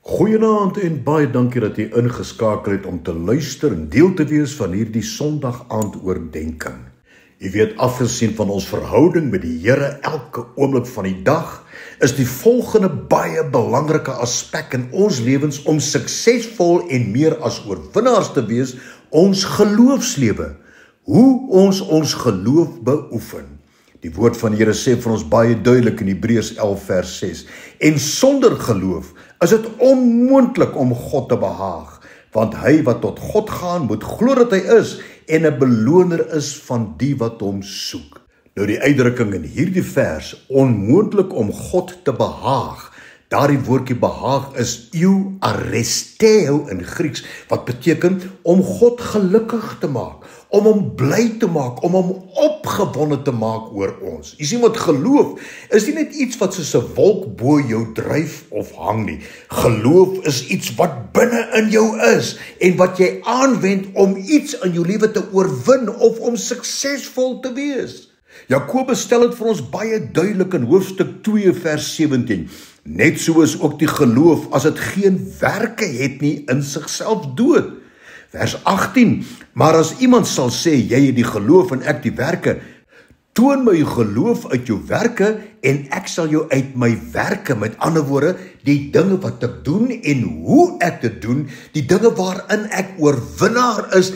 Goeienaand en baie dankie dat jy ingeskakel het om te luister en deel te wees van hierdie Sondag aand oordenking. Jy weet, afgesien van ons verhouding met die Here elke oomblik van die dag, is die volgende baie belangrike aspek in ons lewens om suksesvol en meer as oorwinnaars te wees, ons geloofslewe. Hoe ons geloof beoefen. Die woord van die Here sê vir ons baie duidelik in Hebreërs 11 vers 6. En sonder geloof is dit onmoontlik om God te behaag, want hy wat tot God gaan moet glo dat hy is en 'n beloner is van die wat hom soek. Nou die uitdrukking in hierdie vers, onmoontlik om God te behaag, daardie woordjie behaag is euaristeo in Grieks, wat beteken om God gelukkig te maak, om hom bly te maak, om hom opgewonde te maak oor ons. Jy sien wat geloof is nie net iets wat soos 'n wolk bo jou dryf of hang nie. Geloof is iets wat binne in jou is en wat jy aanwend om iets in jou lewe te oorwin of om suksesvol te wees. Jakobus stel dit vir ons baie duidelik in hoofstuk 2 vers 17. Net so is ook die geloof, as dit geen werke het nie, in sigself dood. Vers 18, maar as iemand sal sê, jy het die geloof en ek die werke, toon my geloof uit jou werke en ek sal jou uit my werke, met ander woorde, die dinge wat ek doen en hoe ek dit doen, die dinge waarin ek oorwinnaar is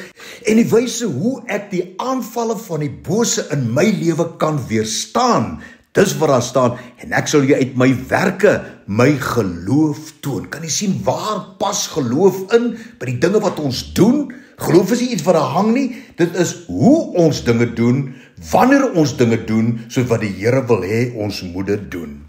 en die wyse hoe ek die aanvalle van die bose in my lewe kan weerstaan. Dis wat daar staan, en ek sal jy uit my werke, my geloof toon. Kan jy sien, waar pas geloof in? By die dinge wat ons doen? Geloof is nie iets wat daar hang nie, dit is hoe ons dinge doen, wanneer ons dinge doen, soos wat die Here wil hê ons moet dit doen.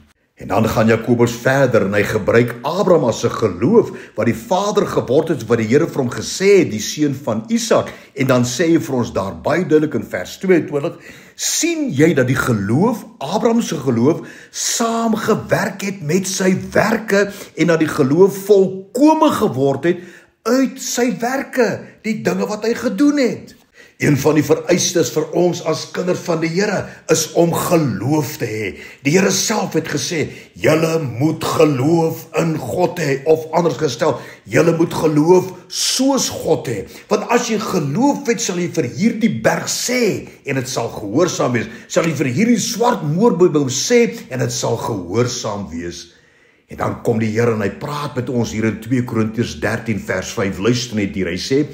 En dan gaan Jakobus verder en hy gebruik Abraham as 'n geloof, wat die vader geword het, wat die Here vir hom gesê het, die seun van Isak. En dan sê hy vir ons daar baie duidelik in vers 22, sien jy dat die geloof, Abraham se geloof, saamgewerk het met sy werke en dat die geloof volkome geword het uit sy werke, die dinge wat hy gedoen het. Een van die vereistes vir ons as kinders van die Here is om geloof te hê. Die Here self het gesê, julle moet geloof in God hê, of anders gestel, julle moet geloof soos God hê. Want as jy geloof het, sal jy vir hierdie berg sê, en dit sal gehoorsaam wees. Sal jy vir hierdie swart moorbouw sê, en dit sal gehoorsaam wees. En dan kom die Here en hy praat met ons hier in 2 Korintiërs 13 vers 5, luister net hier, hy sê,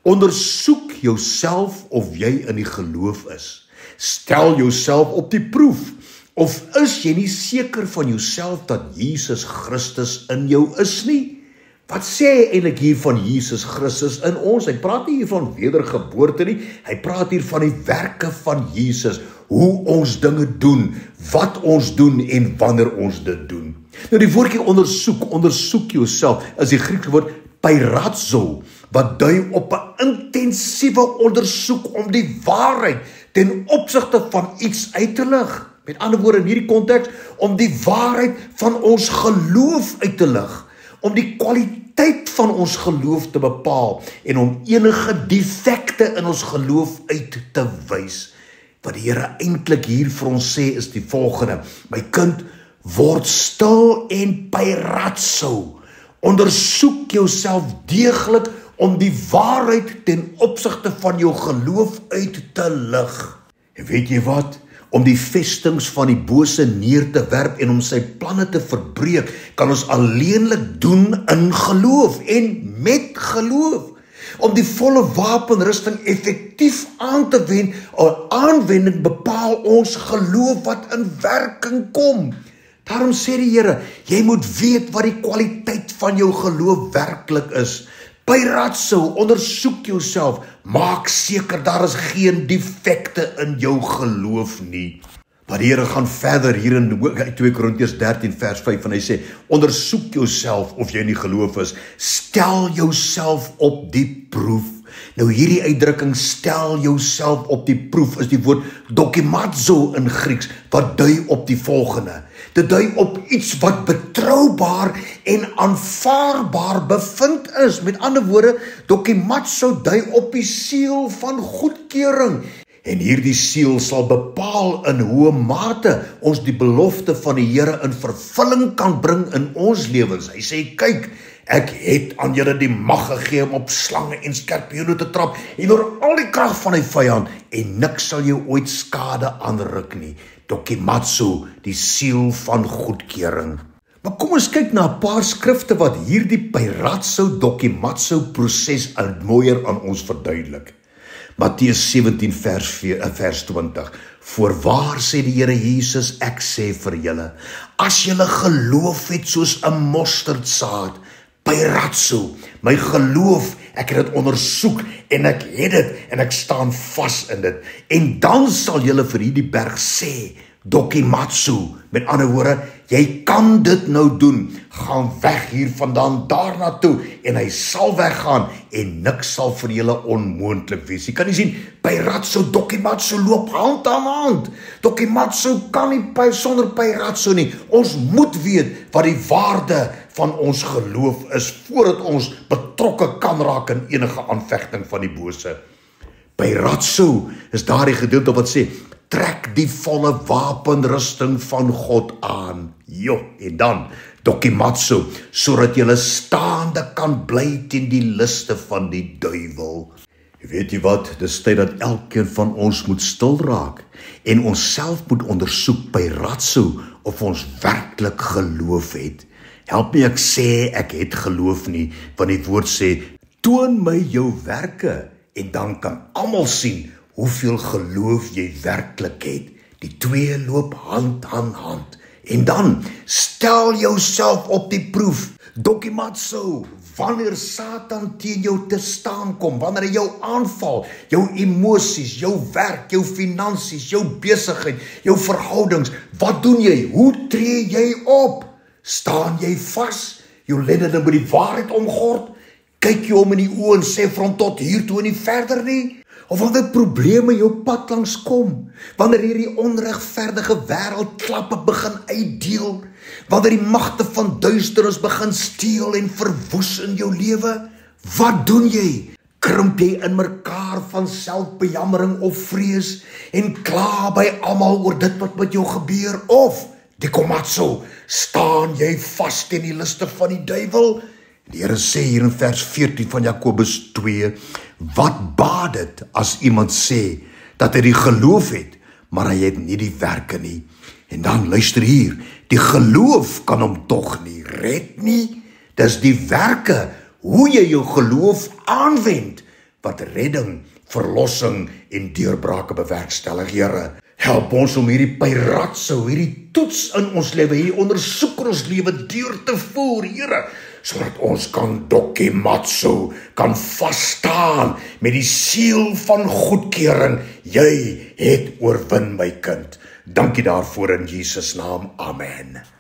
ondersoek jouself of jy in die geloof is. Stel jouself op die proef. Of is jy nie seker van jouself dat Jesus Christus in jou is nie? Wat sê hy eintlik hier van Jesus Christus in ons? Hy praat nie hier van wedergeboorte nie. Hy praat hier van die werke van Jesus. Hoe ons dinge doen, wat ons doen en wanneer ons dit doen. Nou die woordjie ondersoek jouself, is die Griekse woord peirazo, wat dui op 'n intensiewe ondersoek om die waarheid ten opsigte van iets uit te lig. Met ander woorde in hierdie konteks, om die waarheid van ons geloof uit te lig, om die kwaliteit van ons geloof te bepaal en om enige defekte in ons geloof uit te wys. Wat die Here eintlik hier vir ons sê is die volgende: my kind, word stil en peirazo. Ondersoek jouself deeglik om die waarheid ten opsigte van jou geloof uit te lig. En weet jy wat? Om die vestings van die bose neer te werp en om sy planne te verbreek, kan ons alleenlik doen in geloof en met geloof. Om die volle wapenrusting effektief aan te wend, aanwending bepaal ons geloof wat in werking kom. Daarom sê die Here, jy moet weet wat die kwaliteit van jou geloof werklik is. Peirazo, ondersoek jouself, maak seker daar is geen defekte in jou geloof nie. Maar die Here gaan verder hier in 2 Korintiërs 13 vers 5 en hy sê, ondersoek jouself of jy in die geloof is, stel jouself op die proef. Nou hierdie uitdrukking, stel jouself op die proef, is die woord dokimazo in Grieks, wat dui op die volgende. Dit dui op iets wat betroubaar en aanvaarbaar bevind is. Met ander woorde, dokimazo dui op die siel van goedkeuring. En hierdie siel sal bepaal in hoe mate ons die belofte van die Here in vervulling kan bring in ons lewens. Hy sê, kyk, ek het aan julle die mag gegee om op slange en skorpioene te trap en oor al die krag van die vyand, en niks sal jou ooit skade aanruk nie. Dokimatsu, die siel van goedkeuring. Maar kom ons kyk na 'n paar skrifte wat hierdie Peirazo Dokimatsu proses mooier aan ons verduidelik. Matteus 17 vers 20. Voorwaar sê die Here Jesus, ek sê vir julle, as julle geloof het soos 'n mosterdsaad, Peirazo, my geloof, ek het dit ondersoek en ek het dit en ek staan vas in dit. En dan sal julle vir hierdie berg sê, Dokimatsu, met ander woorde, jy kan dit nou doen, gaan weg hier vandaan daarna toe, en hy sal weggaan, en niks sal vir julle onmoontlik wees. Jy kan nie sien, Peirazo, Dokimatsu loop hand aan hand. Dokimatsu kan nie sonder Peirazo nie. Ons moet weet wat die waarde van ons geloof is, voordat ons betrokke kan raak in enige aanvegting van die bose. Peirazo is daardie gedeelte wat sê, trek die volle wapenrusting van God aan. En dan, Dokimatsu, sodat jy staande kan bly teen die liste van die duiwel. Weet jy wat, dis tyd dat elkeen van ons moet stil raak, en ons self moet ondersoek, Peirazo, of ons werklik geloof het. Help my ek sê ek het geloof nie, want die woord sê, toon my jou werke, en dan kan almal sien, hoeveel geloof jy werklik het. Die twee loop hand aan hand. En dan, stel jouself op die proef. Dokimatsu, wanneer Satan teen jou te staan kom, wanneer hy jou aanval, jou emosies, jou werk, jou finansies, jou besigheid, jou verhoudings, wat doen jy? Hoe tree jy op? Staan jy vas? Jou lendene met die waarheid omgord? Kyk jy om in die oë en sê vir hom tot hier toe en nie verder nie? Of wanneer probleme jou pad langs kom, wanneer hierdie onregverdige wêreld klappe begin uitdeel, wanneer die magte van duisternis begin steel en verwoes in jou lewe, wat doen jy? Krimp jy in mekaar van selfbejammering of vrees en kla by almal oor dit wat met jou gebeur? Of, Dokimatsu, staan jy vas teen die liste van die duiwel? Die Here sê hier in vers 14 van Jakobus 2, wat baat dit as iemand sê dat hy die geloof het, maar hy het nie die werke nie? En dan luister hier, die geloof kan hom tog nie red nie. Dis die werke, hoe jy jou geloof aanwend, wat redding, verlossing en deurbrake bewerkstellig. Here, help ons om hierdie Peirazo, hierdie toets in ons lewe, hierdie ondersoek in ons lewe deur te voer, Here, sodat ons kan Dokimatsu, kan vasstaan met die siel van goedkeuring. Jy het oorwin, my kind. Dankie daarvoor in Jesus naam. Amen.